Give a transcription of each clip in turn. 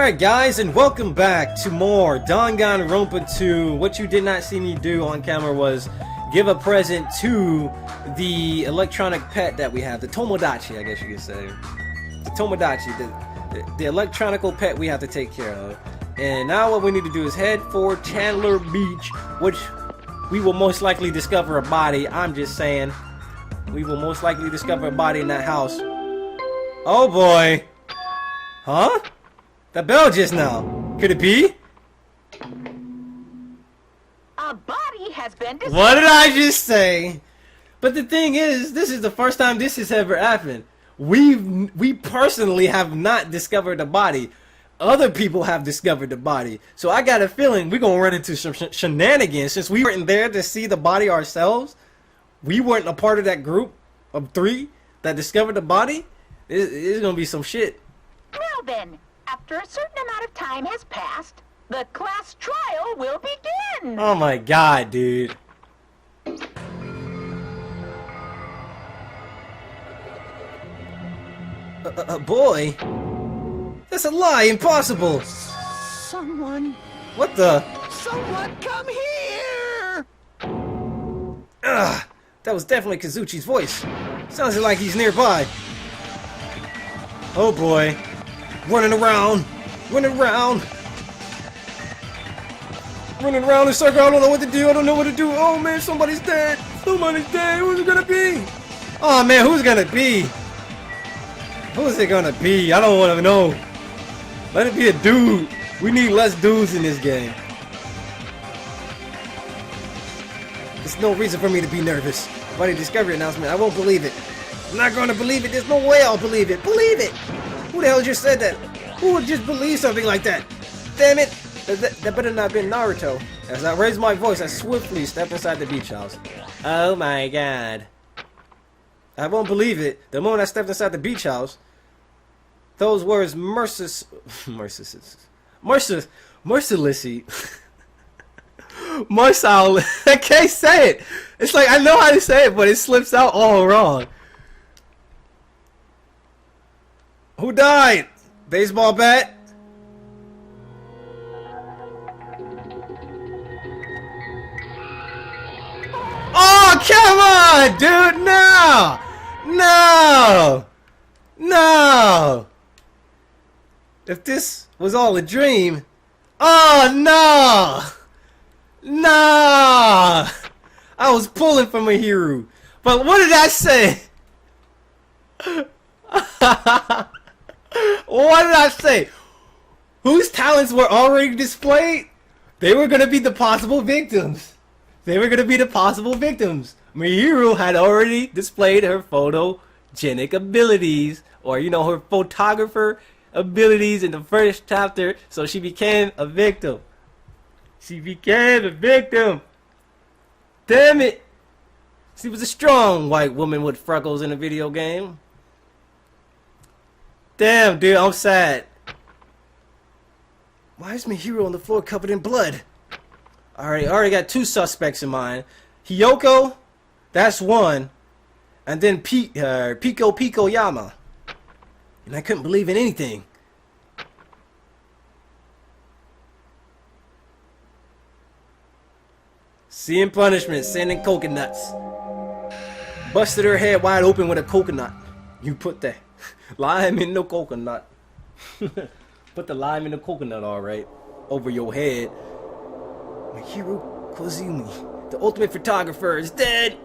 Alright guys, and welcome back to more Dangan Ronpa 2. What you did not see me do on camera was give a present to the electronic pet that we have, the Tomodachi, I guess you could say. The Tomodachi, the electronical pet we have to take care of. And now what we need to do is head for Chandler Beach, which we will most likely discover a body. I'm just saying, we will most likely discover a body in that house. Oh boy! Huh? That bell just now. Could it be? A body has been discovered. What did I just say? But the thing is, this is the first time this has ever happened. We personally have not discovered the body. Other people have discovered the body. So I got a feeling we're going to run into some shenanigans. Since we weren't there to see the body ourselves, we weren't a part of that group of 3 that discovered the body. It's going to be some shit. Well then, after a certain amount of time has passed, the class trial will begin. Oh my god, dude. Boy. That's a lie. Impossible. Someone. What the? Someone come here! Ugh. That was definitely Kazuchi's voice. Sounds like he's nearby. Oh boy. Running around. Running around. Running around in a circle. I don't know what to do. I don't know what to do. Oh man, somebody's dead. Somebody's dead. Who's it gonna be? Oh man, who's it gonna be? Who's it gonna be? I don't want to know. Let it be a dude. We need less dudes in this game. There's no reason for me to be nervous. Buddy discovery announcement. I won't believe it. I'm not gonna believe it. There's no way I'll believe it. Believe it! Who the hell just said that? Who would just believe something like that? Damn it! That better not have been Naruto. As I raised my voice, I swiftly stepped inside the beach house. Oh my god. I won't believe it. The moment I stepped inside the beach house, those words mercilessly. I can't say it. It's like I know how to say it, but it slips out all wrong. Who died? Baseball bat? Oh, come on, dude! No! No! No! If this was all a dream... Oh, no! No! I was pulling from a hero. But what did I say? What did I say? Whose talents were already displayed? They were going to be the possible victims. They were going to be the possible victims. Mihiru had already displayed her photogenic abilities, or you know, her photographer abilities in the first chapter, so she became a victim. She became a victim. Damn it. She was a strong white woman with freckles in a video game. Damn, dude, I'm sad. Why is Mihiru on the floor covered in blood? I already got 2 suspects in mind. Hiyoko, that's one. And then Pico Yama. And I couldn't believe in anything. Seeing punishment, sending coconuts. Busted her head wide open with a coconut. You put the lime in the coconut. Put the lime in the coconut, alright. Over your head. Mihiru Kozumi, the ultimate photographer, is dead.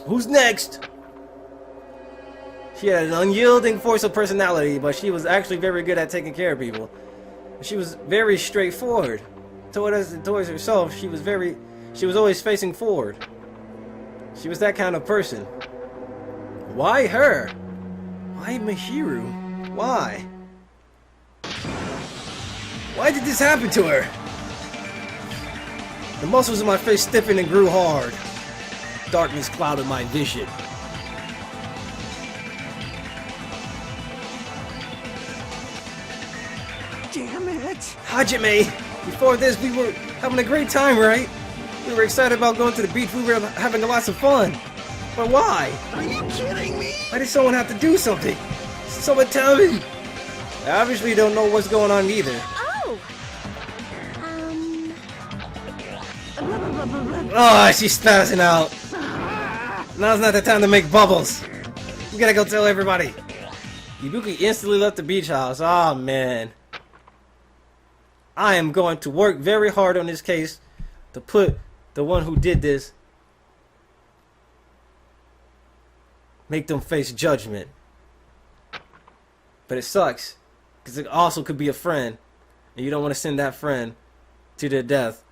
Who's next? She had an unyielding force of personality, but she was actually very good at taking care of people. She was very straightforward. Towards herself, she was always facing forward. She was that kind of person. Why her? Why Mihiru? Why? Why did this happen to her? The muscles in my face stiffened and grew hard. Darkness clouded my vision. Damn it! Hajime! Before this, we were having a great time, right? We were excited about going to the beach. We were having lots of fun. But why? Are you kidding me? Why did someone have to do something? Someone tell me! I obviously don't know what's going on either. Oh! Oh, she's spazzing out. Now's not the time to make bubbles. We gotta go tell everybody. Ibuki instantly left the beach house. Oh man. I am going to work very hard on this case to put the one who did this, make them face judgment. But it sucks, because it also could be a friend, and you don't want to send that friend to their death.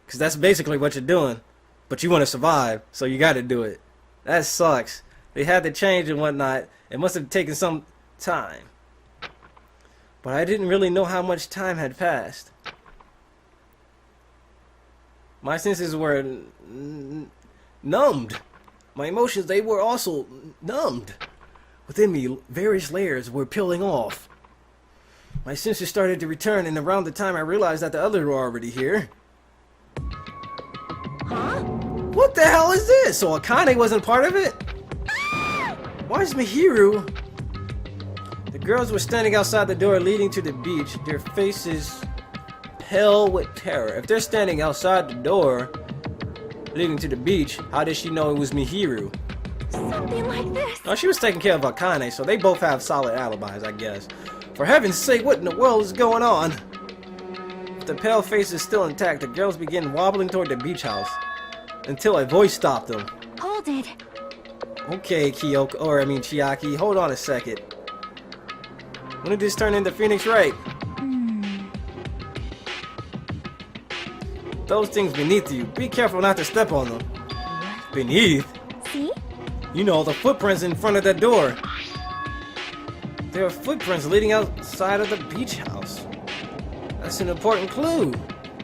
Because that's basically what you're doing. But you want to survive, so you got to do it. That sucks. They had to change and whatnot. It must have taken some time. But I didn't really know how much time had passed. My senses were numbed. My emotions, they were also numbed. Within me, various layers were peeling off. My senses started to return, and around the time I realized that the others were already here. Huh? What the hell is this? So Akane wasn't part of it? Why is Mihiru? The girls were standing outside the door leading to the beach, their faces pale with terror. If they're standing outside the door leading to the beach, how did she know it was Mihiru? Something like this. Oh, she was taking care of Akane, so they both have solid alibis, I guess. For heaven's sake, what in the world is going on? With the pale faces still intact, the girls began wobbling toward the beach house until a voice stopped them. Hold it. Okay, Chiaki, hold on a second. When did this turn into Phoenix Wright? Those things beneath you, be careful not to step on them. Beneath? See? You know, the footprints in front of that door. There are footprints leading outside of the beach house. That's an important clue.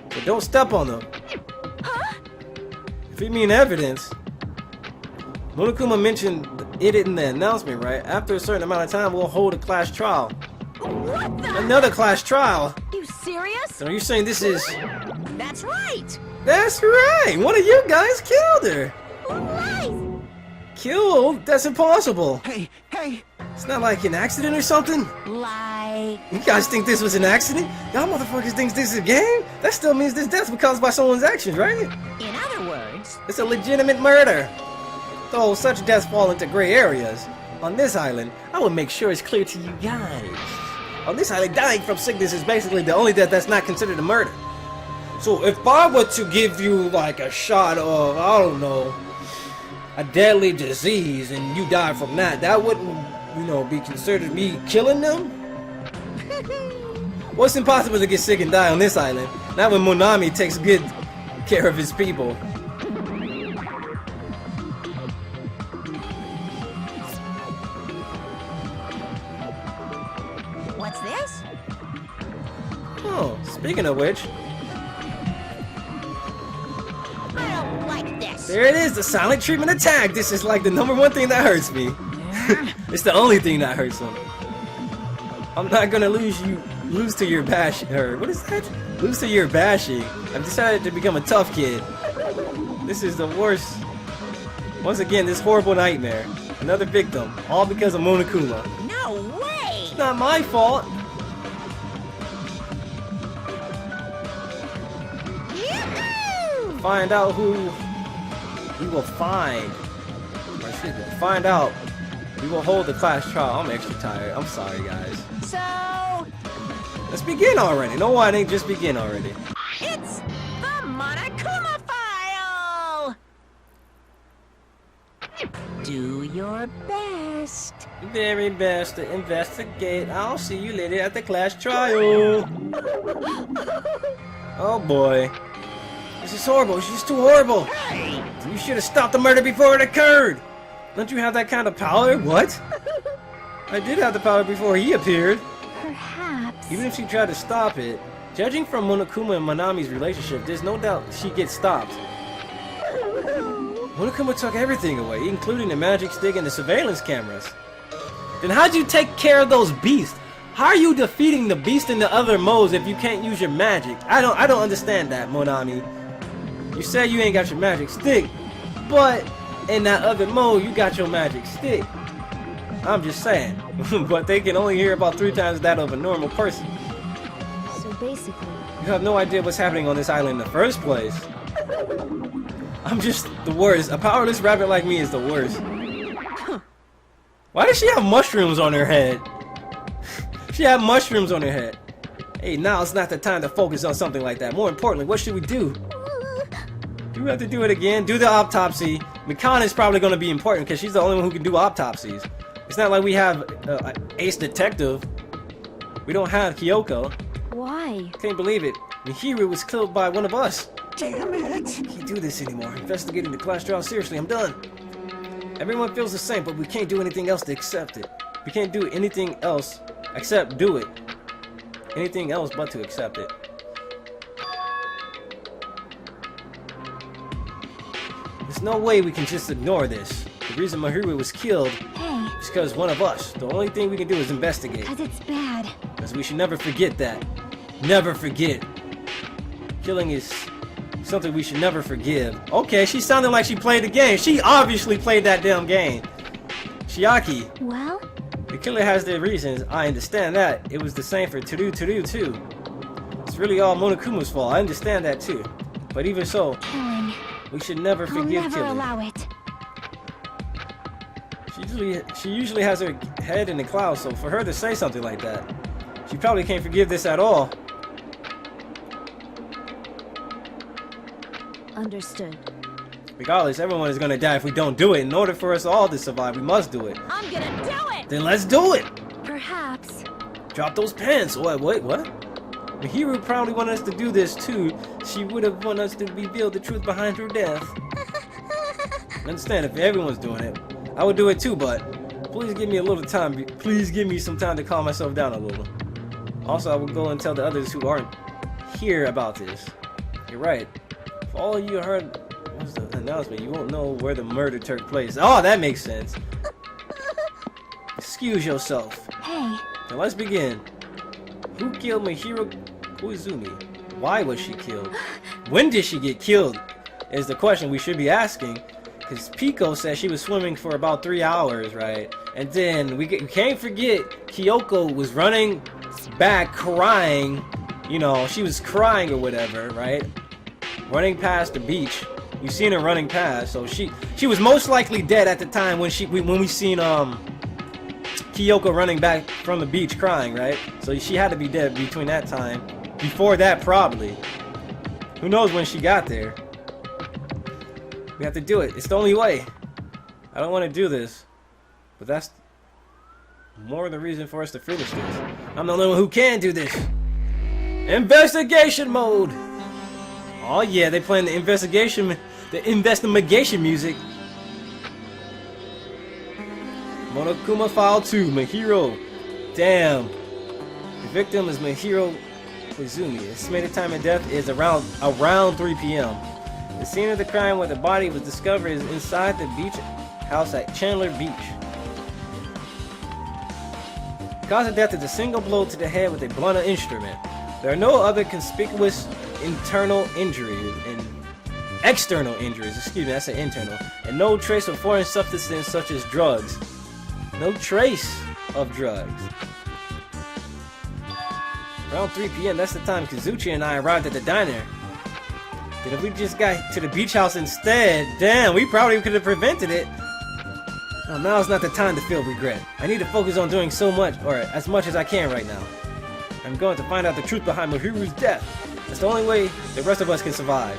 But don't step on them. Huh? If you mean evidence, Monokuma mentioned it in the announcement, right? After a certain amount of time, we'll hold a class trial. What the? Another class trial? You serious? So you're saying this is... That's right. That's right! One of you guys killed her! Lies. Killed? That's impossible! Hey, hey! It's not like an accident or something? Lie. You guys think this was an accident? Y'all motherfuckers think this is a game? That still means this death was caused by someone's actions, right? In other words, It's a legitimate murder! Though such deaths fall into gray areas, on this island, I will make sure it's clear to you guys. On this island, dying from sickness is basically the only death that's not considered a murder. So if I were to give you like a shot of, I don't know, a deadly disease and you die from that, that wouldn't, you know, be considered me killing them? Well, it's impossible to get sick and die on this island. Not when Monami takes good care of his people. what's this? Oh, speaking of which, I don't like this. there it is, the silent treatment attack. This is like the #1 thing that hurts me. It's the only thing that hurts him. I'm not gonna lose to your bashing, or what is that? Lose to your bashing. I've decided to become a tough kid. This is the worst. Once again, this horrible nightmare. Another victim, all because of Monokuma. No way. It's not my fault. Yoo-hoo! Find out who we will find. Or excuse me, find out. We will hold the class trial. I'm extra tired. I'm sorry, guys. So, Let's begin already. No, why didn't just begin already? it's the Monokuma file. Do your best. Very best to investigate. I'll see you later at the class trial. Oh boy. This is horrible. She's too horrible. You should have stopped the murder before it occurred. Don't you have that kind of power? What? I did have the power before he appeared. Perhaps. Even if she tried to stop it, judging from Monokuma and Manami's relationship, there's no doubt she gets stopped. Monokuma took everything away, including the magic stick and the surveillance cameras. Then how'd you take care of those beasts? How are you defeating the beast in the other modes if you can't use your magic? I don't understand that, Monami. You say you ain't got your magic stick, but in that other mode you got your magic stick. I'm just saying. But they can only hear about 3 times that of a normal person. So basically, You have no idea what's happening on this island in the first place. I'm just the worst. A powerless rabbit like me is the worst. Why does she have mushrooms on her head? She had mushrooms on her head. Hey, now it's not the time to focus on something like that. More importantly, what should we do? Do we have to do it again? Do the autopsy. Mikan is probably going to be important because she's the only one who can do autopsies. It's not like we have Ace Detective. We don't have Kyoko. why? Can't believe it. Mihiru was killed by one of us. Damn it! Can't do this anymore. Investigating the class trial seriously. I'm done. Everyone feels the same, but we can't do anything else to accept it. We can't do anything else except do it. Anything else but to accept it. There's no way we can just ignore this. The reason Mihiru was killed Hey, is because one of us. The only thing we can do is investigate. cause it's bad. Because we should never forget that. Never forget. Killing is something we should never forgive. Okay, she sounded like she played the game. She obviously played that damn game. Shiaki. Well, The killer has their reasons. I understand that. It was the same for Teru too. It's really all Monokuma's fault. I understand that too. But even so, killing. we should never I'll forgive never killing. allow it. She usually has her head in the clouds, so for her to say something like that, she probably can't forgive this at all. Understood. Regardless, everyone is gonna die if we don't do it. In order for us all to survive, we must do it. I'm gonna do it! Then let's do it! Perhaps. Drop those pens. Wait, what? Mihiru probably wanted us to do this too. She would have wanted us to reveal the truth behind her death. I understand if everyone's doing it. I would do it too, but please give me a little time. Please give me some time to calm myself down a little. Also, I will go and tell the others who aren't here about this. You're right. If all you heard was the announcement, you won't know where the murder took place. Oh, that makes sense. Excuse yourself. Hey, Now let's begin. Who killed Mihiru Koizumi? Why was she killed? When did she get killed? Is the question we should be asking. Because Pico said she was swimming for about 3 hours, right? And then we can't forget Kyoko was running back crying. You know, she was crying or whatever, right? Running past the beach. You've seen her running past, so she was most likely dead at the time when we seen Kyoko running back from the beach crying, right? So she had to be dead between that time. Before that, probably. Who knows when she got there? We have to do it. It's the only way. I don't want to do this, but that's more the reason for us to finish this. I'm the only one who can do this. Investigation mode. Oh yeah, they playing the investigation music. Monokuma File 2, Mihiru. Damn. The victim is Mihiru Koizumi. Estimated time of death is around 3 p.m. The scene of the crime where the body was discovered is inside the beach house at Chandler Beach. The cause of death is a single blow to the head with a blunt instrument. There are no other conspicuous external injuries, excuse me, I said internal, and no trace of foreign substances such as drugs. No trace of drugs. Around 3 p.m., that's the time Kazuchi and I arrived at the diner. But if we just got to the beach house instead, damn, we probably could have prevented it. Oh, now is not the time to feel regret. I need to focus on doing so much, or as much as I can right now. I'm going to find out the truth behind Mihiru's death. That's the only way the rest of us can survive.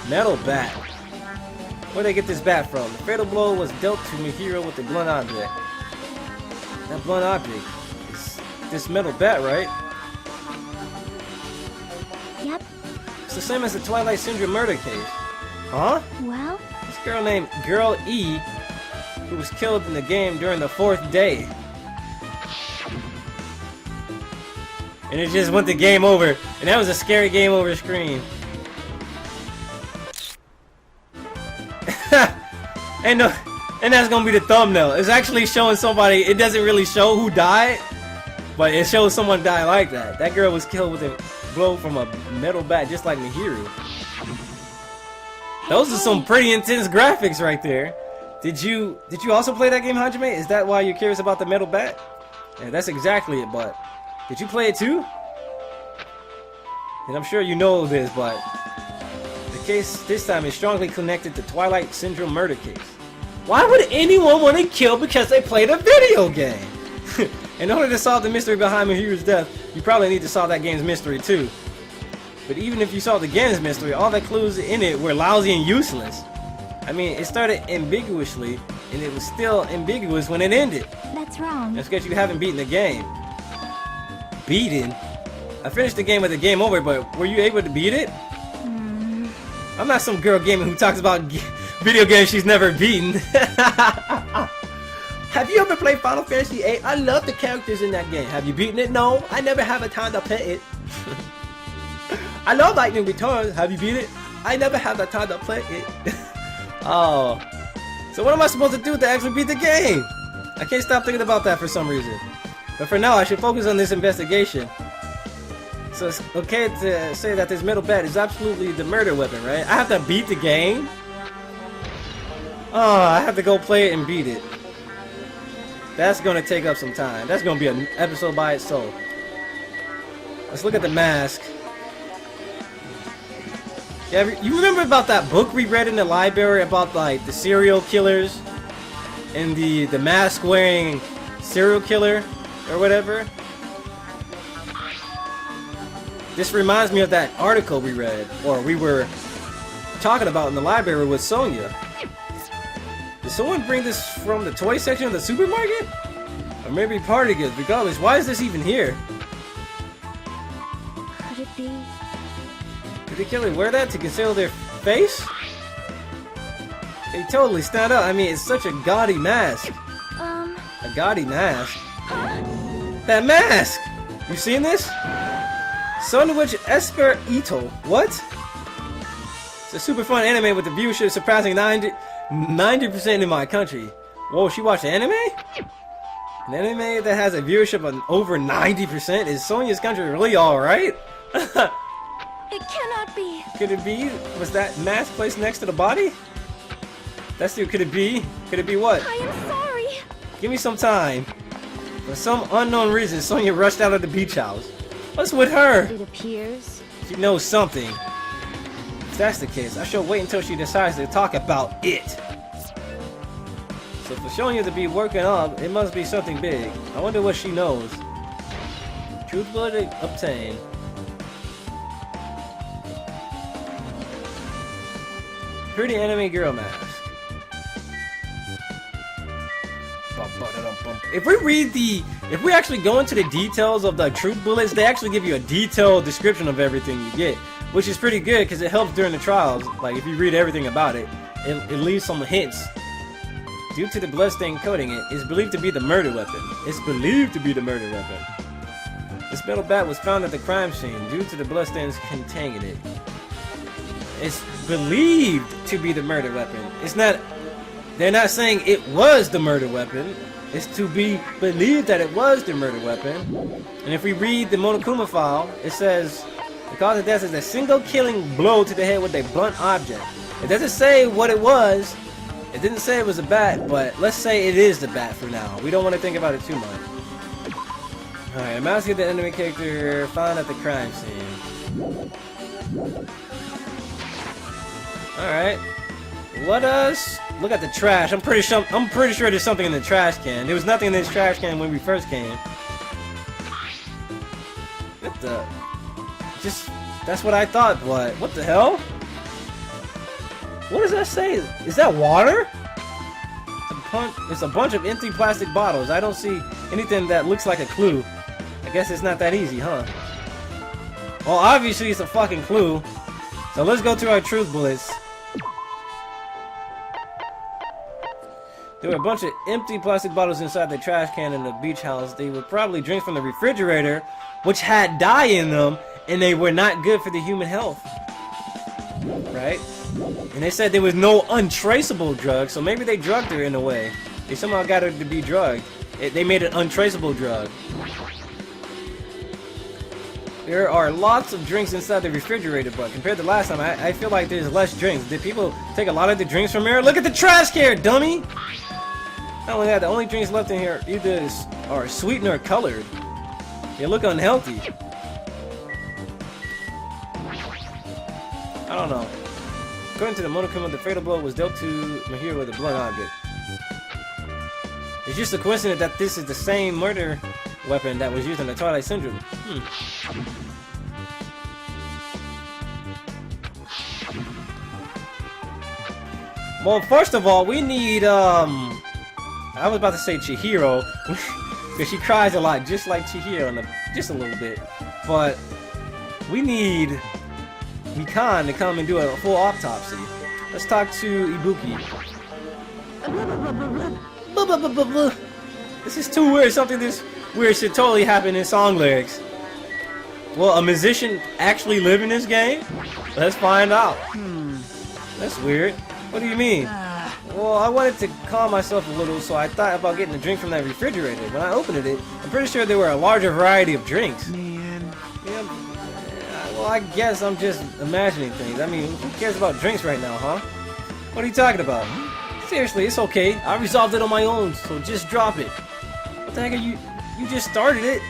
Metal bat. Where'd they get this bat from? The fatal blow was dealt to Mihiru with a blunt object. That blunt object is this metal bat, right? yep. It's the same as the Twilight Syndrome murder case. Huh? Well, This girl named Girl E, who was killed in the game during the 4th day. And it just went to game over. And that was a scary game over screen. And And that's gonna be the thumbnail. It's actually showing somebody. It doesn't really show who died, but it shows someone died like that. That girl was killed with a blow from a metal bat, just like Mihiru. Those are some pretty intense graphics right there. Did you also play that game, Hajime? Is that why you're curious about the metal bat? Yeah, that's exactly it. But did you play it too? And I'm sure you know this, but the case this time is strongly connected to Twilight Syndrome murder case. Why would anyone want to kill because they played a video game? In order to solve the mystery behind Mihiru's death, you probably need to solve that game's mystery too. But even if you solved the game's mystery, all the clues in it were lousy and useless. I mean, it started ambiguously, and it was still ambiguous when it ended. That's wrong. That's because you haven't beaten the game. Beaten? I finished the game with the game over, but were you able to beat it? I'm not some girl gamer who talks about video games she's never beaten. Have you ever played Final Fantasy VIII? I love the characters in that game. Have you beaten it? No, I never have a time to play it. I love Lightning Returns. Have you beat it? I never have the time to play it. Oh. So what am I supposed to do to actually beat the game? I can't stop thinking about that for some reason. But for now, I should focus on this investigation. So it's okay to say that this metal bat is absolutely the murder weapon, right? I have to beat the game? Oh, I have to go play it and beat it. That's gonna take up some time. That's gonna be an episode by itself. Let's look at the mask. Yeah, you remember about that book we read in the library about like the serial killers and the mask wearing serial killer or whatever? This reminds me of that article we read, or we were talking about in the library with Sonya. Did someone bring this from the toy section of the supermarket? Or maybe party goods? Regardless, why is this even here? Could it be? Did the killer wear that to conceal their face? They totally stand out. I mean, it's such a gaudy mask. A gaudy mask? That mask! You seen this? Sandwich Esper Ito. What? It's a super fun anime with the viewership surpassing 90% in my country. Whoa, she watched anime? An anime that has a viewership of over 90%? Is Sonya's country really alright? It cannot be. Could it be? Was that mask placed next to the body? That's it. Could it be? Could it be what? I am sorry. Give me some time. For some unknown reason, Sonya rushed out of the beach house. What's with her? It appears She knows something. If that's the case, I shall wait until she decides to talk about it. So for Sonya to be working up, it must be something big. I wonder what she knows. Truth blood obtained. Pretty anime girl mask. If we actually go into the details of the truth bullets, they actually give you a detailed description of everything you get, which is pretty good because it helps during the trials. Like if you read everything about it, it leaves some hints. Due to the bloodstain coating it, it's believed to be the murder weapon. It's believed to be the murder weapon. This metal bat was found at the crime scene due to the bloodstains containing it. It's believed to be the murder weapon. It's not. They're not saying it was the murder weapon. It's to be believed that it was the murder weapon. And if we read the Monokuma file, it says the cause of death is a single killing blow to the head with a blunt object. It doesn't say what it was. It didn't say it was a bat, but let's say it is the bat for now. We don't want to think about it too much. Alright, I'm asking the enemy character found at the crime scene. Alright. Let us look at the trash. I'm pretty sure there's something in the trash can. There was nothing in this trash can when we first came. What the? That's what I thought. What the hell? What does that say? Is that water? It's a bunch of empty plastic bottles. I don't see anything that looks like a clue. I guess it's not that easy, huh? Well, obviously it's a fucking clue. So let's go through our truth bullets. There were a bunch of empty plastic bottles inside the trash can in the beach house. They were probably drinks from the refrigerator, which had dye in them, and they were not good for the human health. Right? And they said there was no untraceable drug, so maybe they drugged her in a way. They somehow got her to be drugged. They made an untraceable drug. There are lots of drinks inside the refrigerator, but compared to last time, I feel like there's less drinks. Did people take a lot of the drinks from here? Look at the trash can, dummy! Not only that, the only drinks left in here either are sweetened or colored. They look unhealthy. I don't know. According to the Monokuma, the fatal blow was dealt to Mahiro with a blunt object. It's just a coincidence that this is the same murder weapon that was used in the Twilight Syndrome. Well, first of all, we need, I was about to say Chihiro, because she cries a lot, just like Chihiro, just a little bit. But we need Mikan to come and do a full autopsy. Let's talk to Ibuki. This is too weird. Something this weird should totally happen in song lyrics. Will a musician actually live in this game? Let's find out. That's weird. What do you mean? Well, I wanted to calm myself a little, so I thought about getting a drink from that refrigerator. When I opened it, I'm pretty sure there were a larger variety of drinks. Man. Yeah, well, I guess I'm just imagining things. I mean, who cares about drinks right now, huh? What are you talking about? Seriously, it's okay. I resolved it on my own, so just drop it. What the heck are you? You just started it.